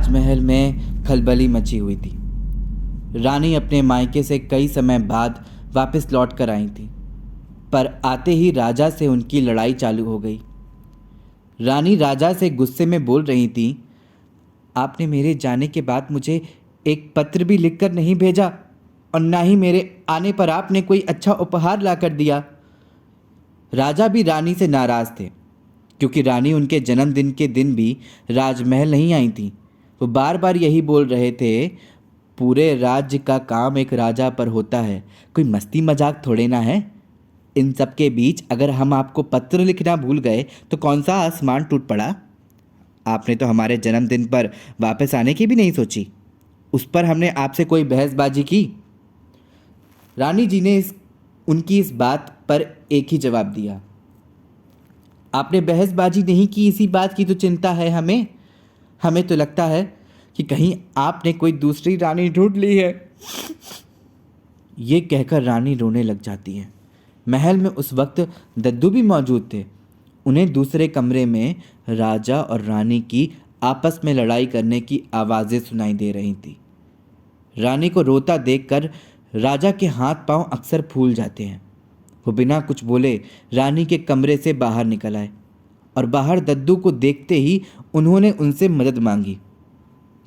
राजमहल में खलबली मची हुई थी। रानी अपने मायके से कई समय बाद वापस लौट कर आई थी, पर आते ही राजा से उनकी लड़ाई चालू हो गई। रानी राजा से गुस्से में बोल रही थी, आपने मेरे जाने के बाद मुझे एक पत्र भी लिखकर नहीं भेजा और ना ही मेरे आने पर आपने कोई अच्छा उपहार ला कर दिया। राजा भी रानी से नाराज़ थे, क्योंकि रानी उनके जन्मदिन के दिन भी राजमहल नहीं आई थी। वो बार बार यही बोल रहे थे, पूरे राज्य का काम एक राजा पर होता है, कोई मस्ती मजाक थोड़े ना है। इन सब के बीच अगर हम आपको पत्र लिखना भूल गए तो कौन सा आसमान टूट पड़ा। आपने तो हमारे जन्मदिन पर वापस आने की भी नहीं सोची। उस पर हमने आपसे कोई बहसबाजी की। रानी जी ने उनकी इस बात पर एक ही जवाब दिया, आपने बहसबाजी नहीं की, इसी बात की तो चिंता है हमें तो लगता है कि कहीं आपने कोई दूसरी रानी ढूंढ ली है। ये कहकर रानी रोने लग जाती है। महल में उस वक्त दद्दू भी मौजूद थे। उन्हें दूसरे कमरे में राजा और रानी की आपस में लड़ाई करने की आवाज़ें सुनाई दे रही थी। रानी को रोता देखकर राजा के हाथ पांव अक्सर फूल जाते हैं। वो बिना कुछ बोले रानी के कमरे से बाहर निकल आए और बाहर दद्दू को देखते ही उन्होंने उनसे मदद मांगी।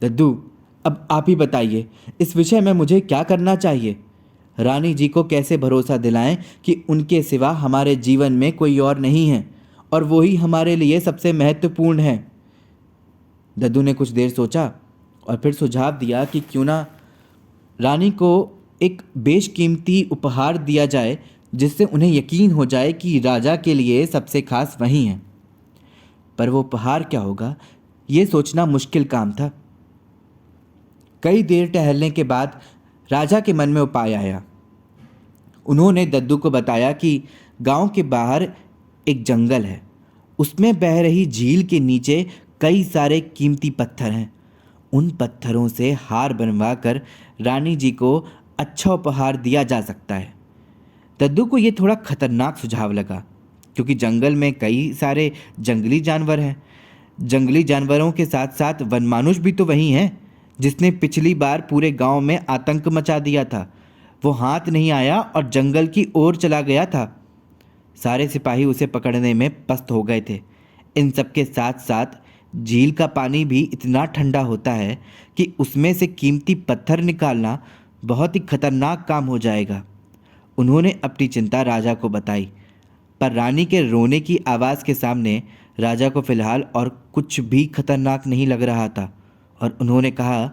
दद्दू, अब आप ही बताइए, इस विषय में मुझे क्या करना चाहिए? रानी जी को कैसे भरोसा दिलाएं कि उनके सिवा हमारे जीवन में कोई और नहीं है और वही हमारे लिए सबसे महत्वपूर्ण है। दद्दू ने कुछ देर सोचा और फिर सुझाव दिया कि क्यों ना रानी को एक बेशकीमती उपहार दिया जाए, जिससे उन्हें यकीन हो जाए कि राजा के लिए सबसे खास वही है। पर वो उपहार क्या होगा, ये सोचना मुश्किल काम था। कई देर टहलने के बाद राजा के मन में उपाय आया। उन्होंने दद्दू को बताया कि गांव के बाहर एक जंगल है, उसमें बह रही झील के नीचे कई सारे कीमती पत्थर हैं। उन पत्थरों से हार बनवा कर रानी जी को अच्छा उपहार दिया जा सकता है। दद्दू को ये थोड़ा खतरनाक सुझाव लगा, क्योंकि जंगल में कई सारे जंगली जानवर हैं। जंगली जानवरों के साथ साथ वनमानुष भी तो वही हैं, जिसने पिछली बार पूरे गांव में आतंक मचा दिया था। वो हाथ नहीं आया और जंगल की ओर चला गया था। सारे सिपाही उसे पकड़ने में पस्त हो गए थे। इन सब के साथ साथ झील का पानी भी इतना ठंडा होता है कि उसमें से कीमती पत्थर निकालना बहुत ही खतरनाक काम हो जाएगा। उन्होंने अपनी चिंता राजा को बताई, पर रानी के रोने की आवाज़ के सामने राजा को फिलहाल और कुछ भी खतरनाक नहीं लग रहा था और उन्होंने कहा,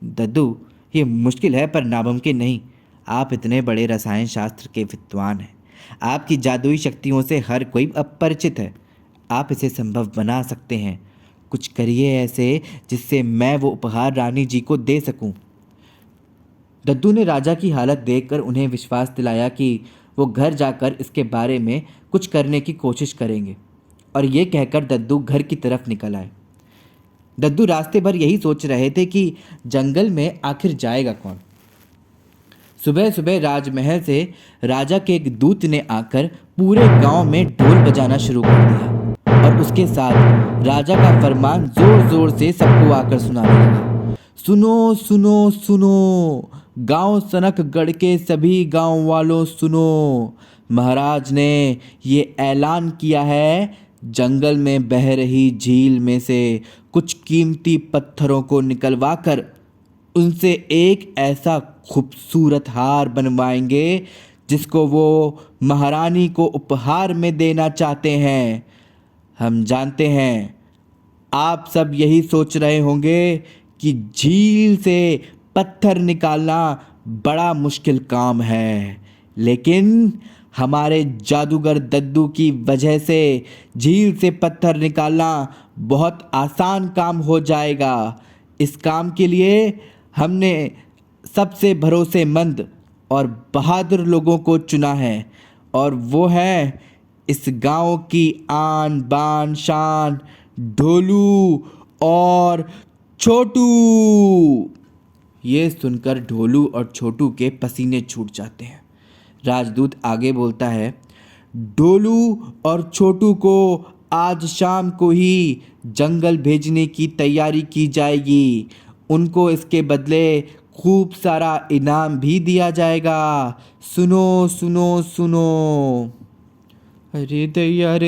दद्दू, ये मुश्किल है पर नामुमकिन नहीं। आप इतने बड़े रसायन शास्त्र के विद्वान हैं, आपकी जादुई शक्तियों से हर कोई अपरिचित है। आप इसे संभव बना सकते हैं। कुछ करिए ऐसे जिससे मैं वो उपहार रानी जी को दे सकूं। दद्दू ने राजा की हालत देखकर उन्हें विश्वास दिलाया कि वो घर जाकर इसके बारे में कुछ करने की कोशिश करेंगे, और ये कहकर दद्दू घर की तरफ निकल आए। दद्दू रास्ते भर यही सोच रहे थे कि जंगल में आखिर जाएगा कौन। सुबह सुबह राजमहल से राजा के एक दूत ने आकर पूरे गांव में ढोल बजाना शुरू कर दिया और उसके साथ राजा का फरमान जोर जोर से सबको आकर सुनाने लगा। सुनो सुनो सुनो, गांव सनकगढ़ के सभी गांव वालों सुनो, महाराज ने ये ऐलान किया है, जंगल में बह रही झील में से कुछ कीमती पत्थरों को निकलवाकर उनसे एक ऐसा खूबसूरत हार बनवाएंगे जिसको वो महारानी को उपहार में देना चाहते हैं। हम जानते हैं आप सब यही सोच रहे होंगे कि झील से पत्थर निकालना बड़ा मुश्किल काम है, लेकिन हमारे जादूगर दद्दू की वजह से झील से पत्थर निकालना बहुत आसान काम हो जाएगा। इस काम के लिए हमने सबसे भरोसेमंद और बहादुर लोगों को चुना है, और वो है इस गांव की आन बान शान ढोलू और छोटू। ये सुनकर ढोलू और छोटू के पसीने छूट जाते हैं। राजदूत आगे बोलता है, ढोलू और छोटू को आज शाम को ही जंगल भेजने की तैयारी की जाएगी। उनको इसके बदले खूब सारा इनाम भी दिया जाएगा। सुनो सुनो सुनो। अरे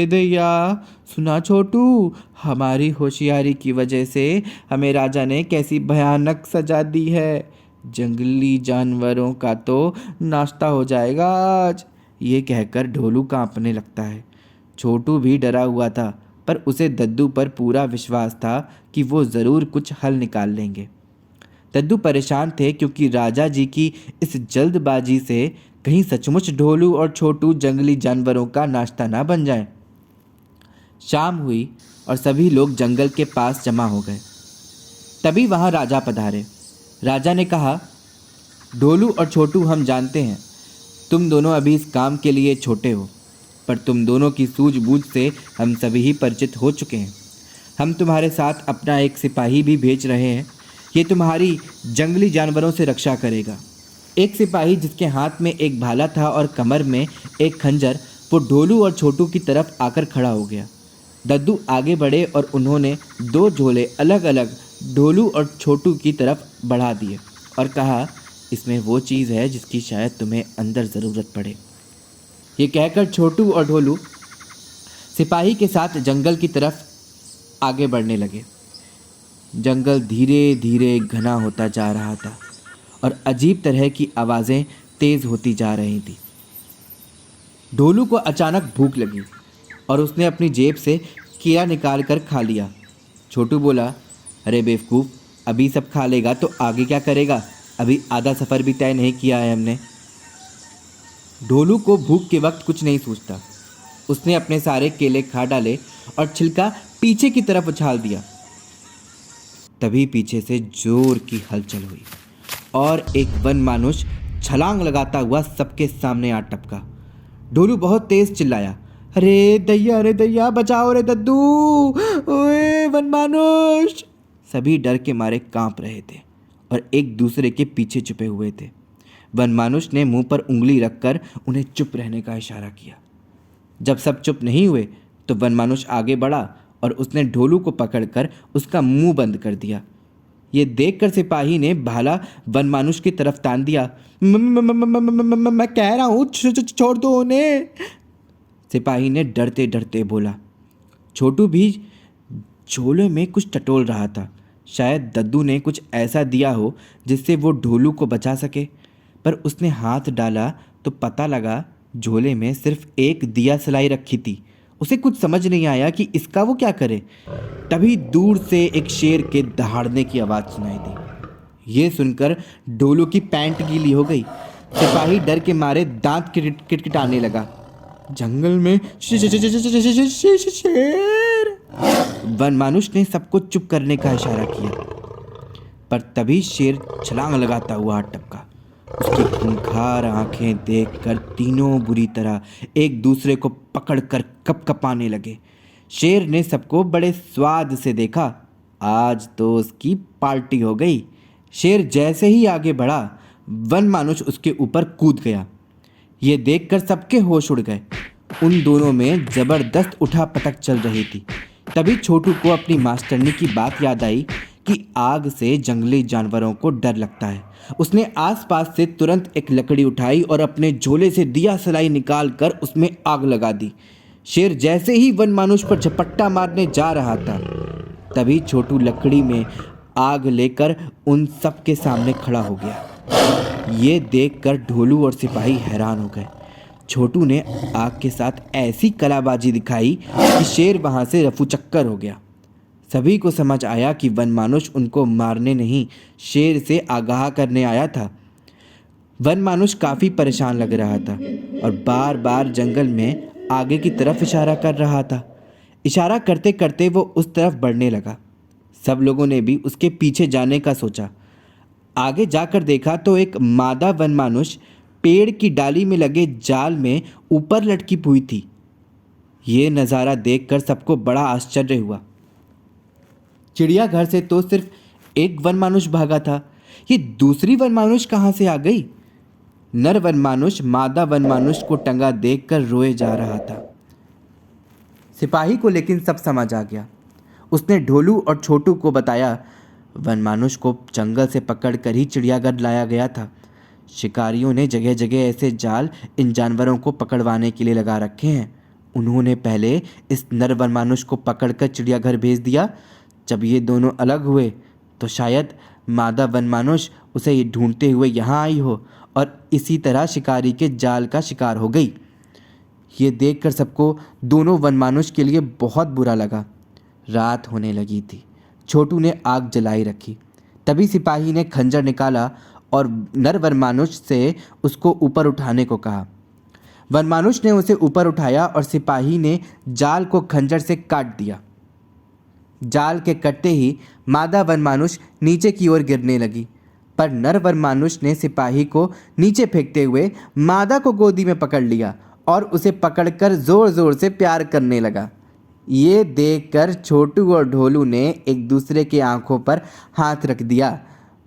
दैया, सुना छोटू, हमारी होशियारी की वजह से हमें राजा ने कैसी भयानक सजा दी है। जंगली जानवरों का तो नाश्ता हो जाएगा आज। ये कहकर ढोलू कांपने लगता है। छोटू भी डरा हुआ था, पर उसे दद्दू पर पूरा विश्वास था कि वो ज़रूर कुछ हल निकाल लेंगे। दद्दू परेशान थे क्योंकि राजा जी की इस जल्दबाजी से कहीं सचमुच ढोलू और छोटू जंगली जानवरों का नाश्ता ना बन जाए। शाम हुई और सभी लोग जंगल के पास जमा हो गए। तभी वहाँ राजा पधारे। राजा ने कहा, ढोलू और छोटू, हम जानते हैं तुम दोनों अभी इस काम के लिए छोटे हो, पर तुम दोनों की सूझबूझ से हम सभी ही परिचित हो चुके हैं। हम तुम्हारे साथ अपना एक सिपाही भी भेज रहे हैं। ये तुम्हारी जंगली जानवरों से रक्षा करेगा। एक सिपाही जिसके हाथ में एक भाला था और कमर में एक खंजर, वो ढोलू और छोटू की तरफ आकर खड़ा हो गया। दद्दू आगे बढ़े और उन्होंने 2 झोले अलग अलग ढोलू और छोटू की तरफ बढ़ा दिए और कहा, इसमें वो चीज़ है जिसकी शायद तुम्हें अंदर ज़रूरत पड़े। ये कहकर छोटू और ढोलू सिपाही के साथ जंगल की तरफ आगे बढ़ने लगे। जंगल धीरे धीरे घना होता जा रहा था और अजीब तरह की आवाज़ें तेज़ होती जा रही थी। ढोलू को अचानक भूख लगी और उसने अपनी जेब से कीड़ा निकाल कर खा लिया। छोटू बोला, अरे बेवकूफ़, अभी सब खा लेगा तो आगे क्या करेगा? अभी आधा सफ़र भी तय नहीं किया है हमने। ढोलू को भूख के वक्त कुछ नहीं सूझता। उसने अपने सारे केले खा डाले और छिलका पीछे की तरफ उछाल दिया। तभी पीछे से जोर की हलचल हुई और एक वन मानुष छलांग लगाता हुआ सबके सामने आ टपका। ढोलू बहुत तेज चिल्लाया, अरे दैया, बचाओ रे दद्दू, ओए वन मानुष। सभी डर के मारे कांप रहे थे और एक दूसरे के पीछे छुपे हुए थे। वन मानुष ने मुंह पर उंगली रखकर उन्हें चुप रहने का इशारा किया। जब सब चुप नहीं हुए तो वन मानुष आगे बढ़ा और उसने ढोलू को पकड़कर उसका मुंह बंद कर दिया। ये देखकर सिपाही ने भाला वन मानुष की तरफ तान दिया। मैं कह रहा हूँ छोड़ दो उन्हें, सिपाही ने डरते डरते बोला। छोटू भी झोले में कुछ टटोल रहा था। शायद दद्दू ने कुछ ऐसा दिया हो जिससे वो ढोलू को बचा सके, पर उसने हाथ डाला तो पता लगा झोले में सिर्फ एक दिया सलाई रखी थी। उसे कुछ समझ नहीं आया कि इसका वो क्या करे। तभी दूर से एक शेर के दहाड़ने की आवाज़ सुनाई दी। ये सुनकर ढोलू की पैंट गीली हो गई। सिपाही डर के मारे दांत किटकिटाने लगा। जंगल में शेर। वन मानुष ने सबको चुप करने का इशारा किया, पर तभी शेर छलांग लगाता हुआ टपका। उसकी खूंखार आंखें देखकर तीनों बुरी तरह एक दूसरे को पकड़कर कपकपाने लगे। शेर ने सबको बड़े स्वाद से देखा। आज तो उसकी पार्टी हो गई। शेर जैसे ही आगे बढ़ा, वन मानुष उसके ऊपर कूद गया। ये देखकर सबके होश उड़ गए। उन दोनों में ज़बरदस्त उठापटक चल रही थी। तभी छोटू को अपनी मास्टरनी की बात याद आई कि आग से जंगली जानवरों को डर लगता है। उसने आसपास से तुरंत एक लकड़ी उठाई और अपने झोले से दिया सलाई निकाल कर उसमें आग लगा दी। शेर जैसे ही वन मानुष पर झपट्टा मारने जा रहा था, तभी छोटू लकड़ी में आग लेकर उन सब के सामने खड़ा हो गया। ये देखकर ढोलू और सिपाही हैरान हो गए। छोटू ने आग के साथ ऐसी कलाबाजी दिखाई कि शेर वहाँ से रफूचक्कर हो गया। सभी को समझ आया कि वन मानुष उनको मारने नहीं, शेर से आगाह करने आया था। वन मानुष काफ़ी परेशान लग रहा था और बार बार जंगल में आगे की तरफ इशारा कर रहा था। इशारा करते करते वो उस तरफ बढ़ने लगा। सब लोगों ने भी उसके पीछे जाने का सोचा। आगे जाकर देखा तो एक मादा वन मानुष पेड़ की डाली में लगे जाल में ऊपर लटकी हुई थी। ये नज़ारा देखकर सबको बड़ा आश्चर्य हुआ। चिड़ियाघर से तो सिर्फ एक वन मानुष भागा था, ये दूसरी वन मानुष कहाँ से आ गई? नर वन मानुष मादा वन मानुष को टंगा देखकर रोए जा रहा था। सिपाही को लेकिन सब समझ आ गया। उसने ढोलू और छोटू को बताया, वनमानुष को जंगल से पकड़कर ही चिड़ियाघर लाया गया था। शिकारियों ने जगह जगह ऐसे जाल इन जानवरों को पकड़वाने के लिए लगा रखे हैं। उन्होंने पहले इस नर वनमानुष को पकड़कर चिड़ियाघर भेज दिया। जब ये दोनों अलग हुए तो शायद मादा वनमानुष उसे ढूंढते हुए यहाँ आई हो और इसी तरह शिकारी के जाल का शिकार हो गई। ये देखकर सबको दोनों वनमानुष के लिए बहुत बुरा लगा। रात होने लगी थी। छोटू ने आग जलाई रखी। तभी सिपाही ने खंजर निकाला और नर वनमानुष से उसको ऊपर उठाने को कहा। वनमानुष ने उसे ऊपर उठाया और सिपाही ने जाल को खंजर से काट दिया। जाल के कटते ही मादा वनमानुष नीचे की ओर गिरने लगी, पर नर वनमानुष ने सिपाही को नीचे फेंकते हुए मादा को गोदी में पकड़ लिया और उसे पकड़कर जोर जोर से प्यार करने लगा। ये देखकर छोटू और ढोलू ने एक दूसरे के आंखों पर हाथ रख दिया,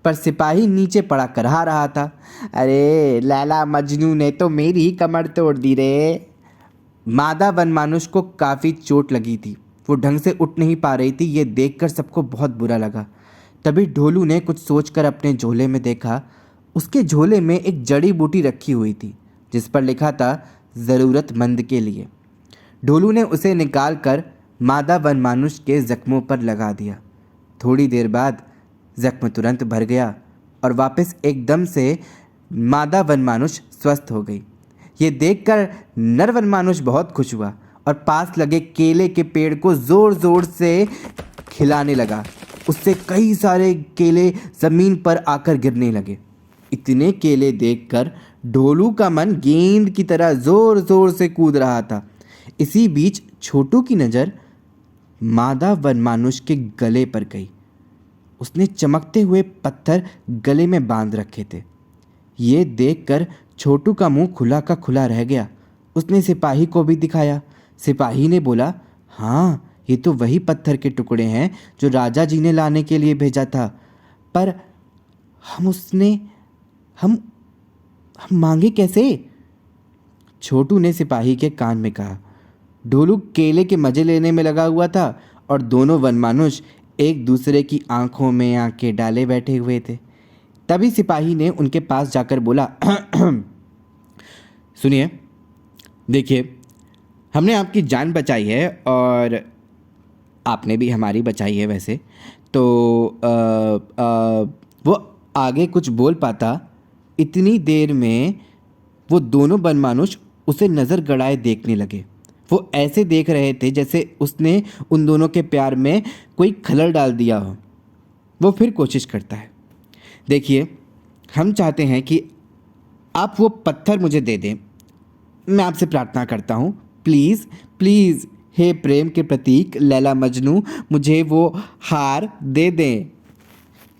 पर सिपाही नीचे पड़ा करहा रहा था। अरे लैला मजनू ने तो मेरी कमर तोड़ दी रे। मादा वनमानुष को काफ़ी चोट लगी थी। वो ढंग से उठ नहीं पा रही थी। ये देखकर सबको बहुत बुरा लगा। तभी ढोलू ने कुछ सोचकर अपने झोले में देखा। उसके झोले में एक जड़ी बूटी रखी हुई थी जिस पर लिखा था ज़रूरतमंद के लिए। ढोलू ने उसे निकाल कर मादा वनमानुष के ज़ख्मों पर लगा दिया। थोड़ी देर बाद ज़ख्म तुरंत भर गया और वापस एकदम से मादा वनमानुष स्वस्थ हो गई। ये देखकर नर वनमानुष बहुत खुश हुआ और पास लगे केले के पेड़ को ज़ोर ज़ोर से खिलाने लगा। उससे कई सारे केले ज़मीन पर आकर गिरने लगे। इतने केले देखकर ढोलू का मन गेंद की तरह ज़ोर ज़ोर से कूद रहा था। इसी बीच छोटू की नज़र मादा वनमानुष के गले पर गई। उसने चमकते हुए पत्थर गले में बांध रखे थे। ये देखकर छोटू का मुंह खुला का खुला रह गया। उसने सिपाही को भी दिखाया। सिपाही ने बोला, हाँ, ये तो वही पत्थर के टुकड़े हैं जो राजा जी ने लाने के लिए भेजा था, पर हम मांगे कैसे? छोटू ने सिपाही के कान में कहा। ढोलू केले के मज़े लेने में लगा हुआ था और दोनों वनमानुष एक दूसरे की आंखों में आंखें डाले बैठे हुए थे। तभी सिपाही ने उनके पास जाकर बोला, सुनिए, देखिए, हमने आपकी जान बचाई है और आपने भी हमारी बचाई है। वैसे तो वो आगे कुछ बोल पाता। इतनी देर में वो दोनों वनमानुष उसे नज़र गड़ाए देखने लगे। वो ऐसे देख रहे थे जैसे उसने उन दोनों के प्यार में कोई खलल डाल दिया हो। वो फिर कोशिश करता है, देखिए, हम चाहते हैं कि आप वो पत्थर मुझे दे दें। मैं आपसे प्रार्थना करता हूँ, प्लीज़ प्लीज़, हे प्रेम के प्रतीक लैला मजनू, मुझे वो हार दे दें।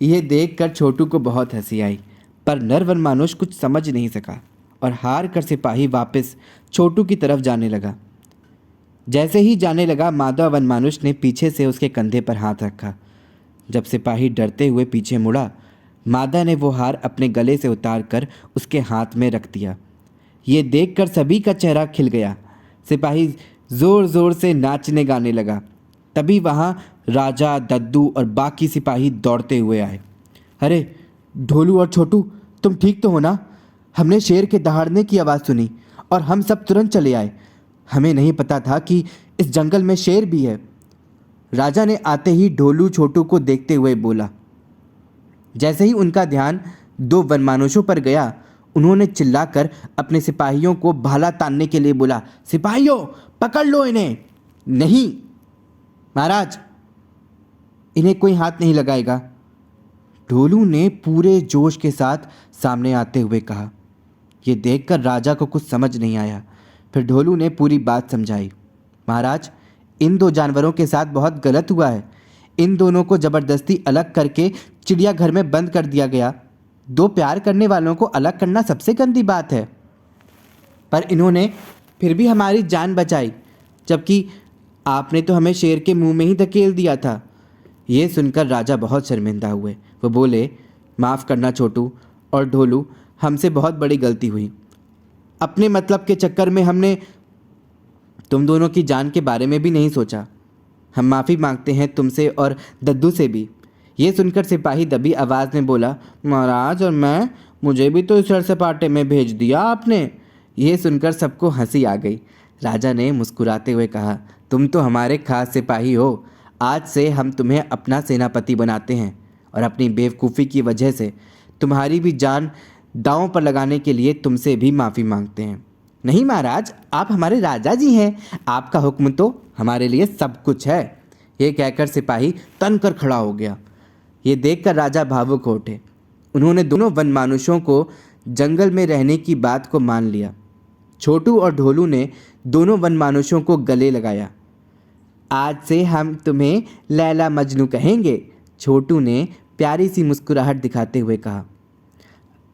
यह देखकर छोटू को बहुत हंसी आई, पर नर वनमानुष कुछ समझ नहीं सका और हार कर सिपाही वापस छोटू की तरफ जाने लगा। जैसे ही जाने लगा, मादा वनमानुष ने पीछे से उसके कंधे पर हाथ रखा। जब सिपाही डरते हुए पीछे मुड़ा, मादा ने वो हार अपने गले से उतार कर उसके हाथ में रख दिया। ये देखकर सभी का चेहरा खिल गया। सिपाही ज़ोर ज़ोर से नाचने गाने लगा। तभी वहाँ राजा, दद्दू और बाकी सिपाही दौड़ते हुए आए। अरे ढोलू और छोटू, तुम ठीक तो हो ना? हमने शेर के दहाड़ने की आवाज़ सुनी और हम सब तुरंत चले आए। हमें नहीं पता था कि इस जंगल में शेर भी है। राजा ने आते ही ढोलू छोटू को देखते हुए बोला। जैसे ही उनका ध्यान दो वनमानुषों पर गया, उन्होंने चिल्लाकर अपने सिपाहियों को भाला तानने के लिए बोला, सिपाहियों, पकड़ लो इन्हें। नहीं महाराज, इन्हें कोई हाथ नहीं लगाएगा, ढोलू ने पूरे जोश के साथ सामने आते हुए कहा। यह देखकर राजा को कुछ समझ नहीं आया। फिर ढोलू ने पूरी बात समझाई। महाराज, इन दो जानवरों के साथ बहुत गलत हुआ है। इन दोनों को ज़बरदस्ती अलग करके चिड़ियाघर में बंद कर दिया गया। दो प्यार करने वालों को अलग करना सबसे गंदी बात है, पर इन्होंने फिर भी हमारी जान बचाई, जबकि आपने तो हमें शेर के मुंह में ही धकेल दिया था। ये सुनकर राजा बहुत शर्मिंदा हुए। वो बोले, माफ़ करना छोटू और ढोलू, हमसे बहुत बड़ी गलती हुई। अपने मतलब के चक्कर में हमने तुम दोनों की जान के बारे में भी नहीं सोचा। हम माफ़ी मांगते हैं तुमसे और दद्दू से भी। ये सुनकर सिपाही दबी आवाज़ में बोला, महाराज, और मैं, मुझे भी तो इस सैर सपाटे में भेज दिया आपने। ये सुनकर सबको हंसी आ गई। राजा ने मुस्कुराते हुए कहा, तुम तो हमारे खास सिपाही हो। आज से हम तुम्हें अपना सेनापति बनाते हैं और अपनी बेवकूफ़ी की वजह से तुम्हारी भी जान दांव पर लगाने के लिए तुमसे भी माफ़ी मांगते हैं। नहीं महाराज, आप हमारे राजा जी हैं, आपका हुक्म तो हमारे लिए सब कुछ है। ये कहकर सिपाही तन कर खड़ा हो गया। ये देखकर राजा भावुक हो उठे। उन्होंने दोनों वनमानुषों को जंगल में रहने की बात को मान लिया। छोटू और ढोलू ने दोनों वनमानुषों को गले लगाया। आज से हम तुम्हें लैला मजनू कहेंगे, छोटू ने प्यारी सी मुस्कुराहट दिखाते हुए कहा।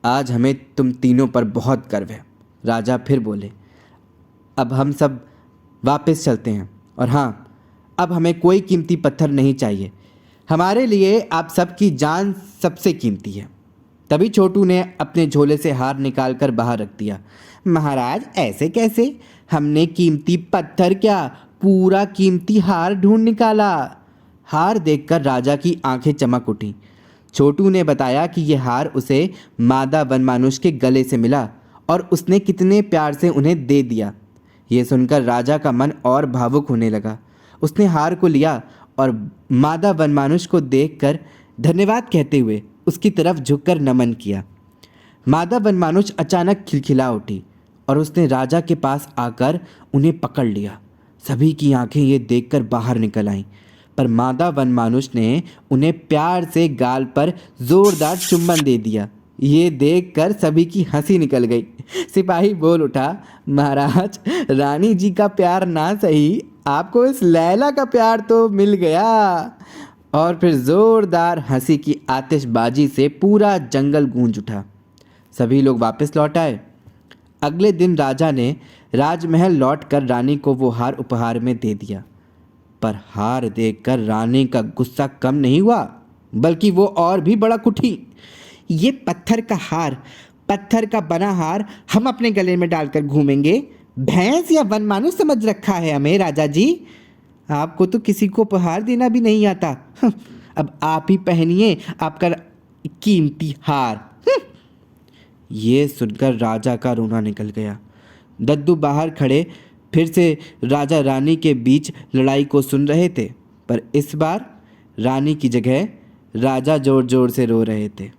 आज हमें तुम तीनों पर बहुत गर्व है, राजा फिर बोले। अब हम सब वापस चलते हैं, और हाँ, अब हमें कोई कीमती पत्थर नहीं चाहिए। हमारे लिए आप सबकी जान सबसे कीमती है। तभी छोटू ने अपने झोले से हार निकाल कर बाहर रख दिया। महाराज, ऐसे कैसे? हमने कीमती पत्थर क्या, पूरा कीमती हार ढूंढ निकाला। हार देखकर राजा की आंखें चमक उठी। छोटू ने बताया कि यह हार उसे मादा वनमानुष के गले से मिला और उसने कितने प्यार से उन्हें दे दिया। ये सुनकर राजा का मन और भावुक होने लगा। उसने हार को लिया और मादा वनमानुष को देखकर धन्यवाद कहते हुए उसकी तरफ झुककर नमन किया। मादा वनमानुष अचानक खिलखिला उठी और उसने राजा के पास आकर उन्हें पकड़ लिया। सभी की आंखें ये देखकर बाहर निकल आईं, पर मादा वनमानुष ने उन्हें प्यार से गाल पर जोरदार चुम्बन दे दिया। ये देखकर सभी की हंसी निकल गई। सिपाही बोल उठा, महाराज, रानी जी का प्यार ना सही, आपको इस लैला का प्यार तो मिल गया। और फिर जोरदार हंसी की आतिशबाजी से पूरा जंगल गूंज उठा। सभी लोग वापस लौट आए। अगले दिन राजा ने राजमहल लौटकर रानी को वो हार उपहार में दे दिया, पर हार देखकर रानी का गुस्सा कम नहीं हुआ, बल्कि वो और भी बड़ा कुठी। ये पत्थर का हार, पत्थर का बना हार हम अपने गले में डालकर घूमेंगे? भैंस या वनमानुष समझ रखा है हमें राजा जी? आपको तो किसी को उपहार देना भी नहीं आता। अब आप ही पहनिए आपका कीमती हार। ये सुनकर राजा का रोना निकल गया। दद्दू बाहर खड़े फिर से राजा रानी के बीच लड़ाई को सुन रहे थे, पर इस बार रानी की जगह राजा जोर जोर से रो रहे थे।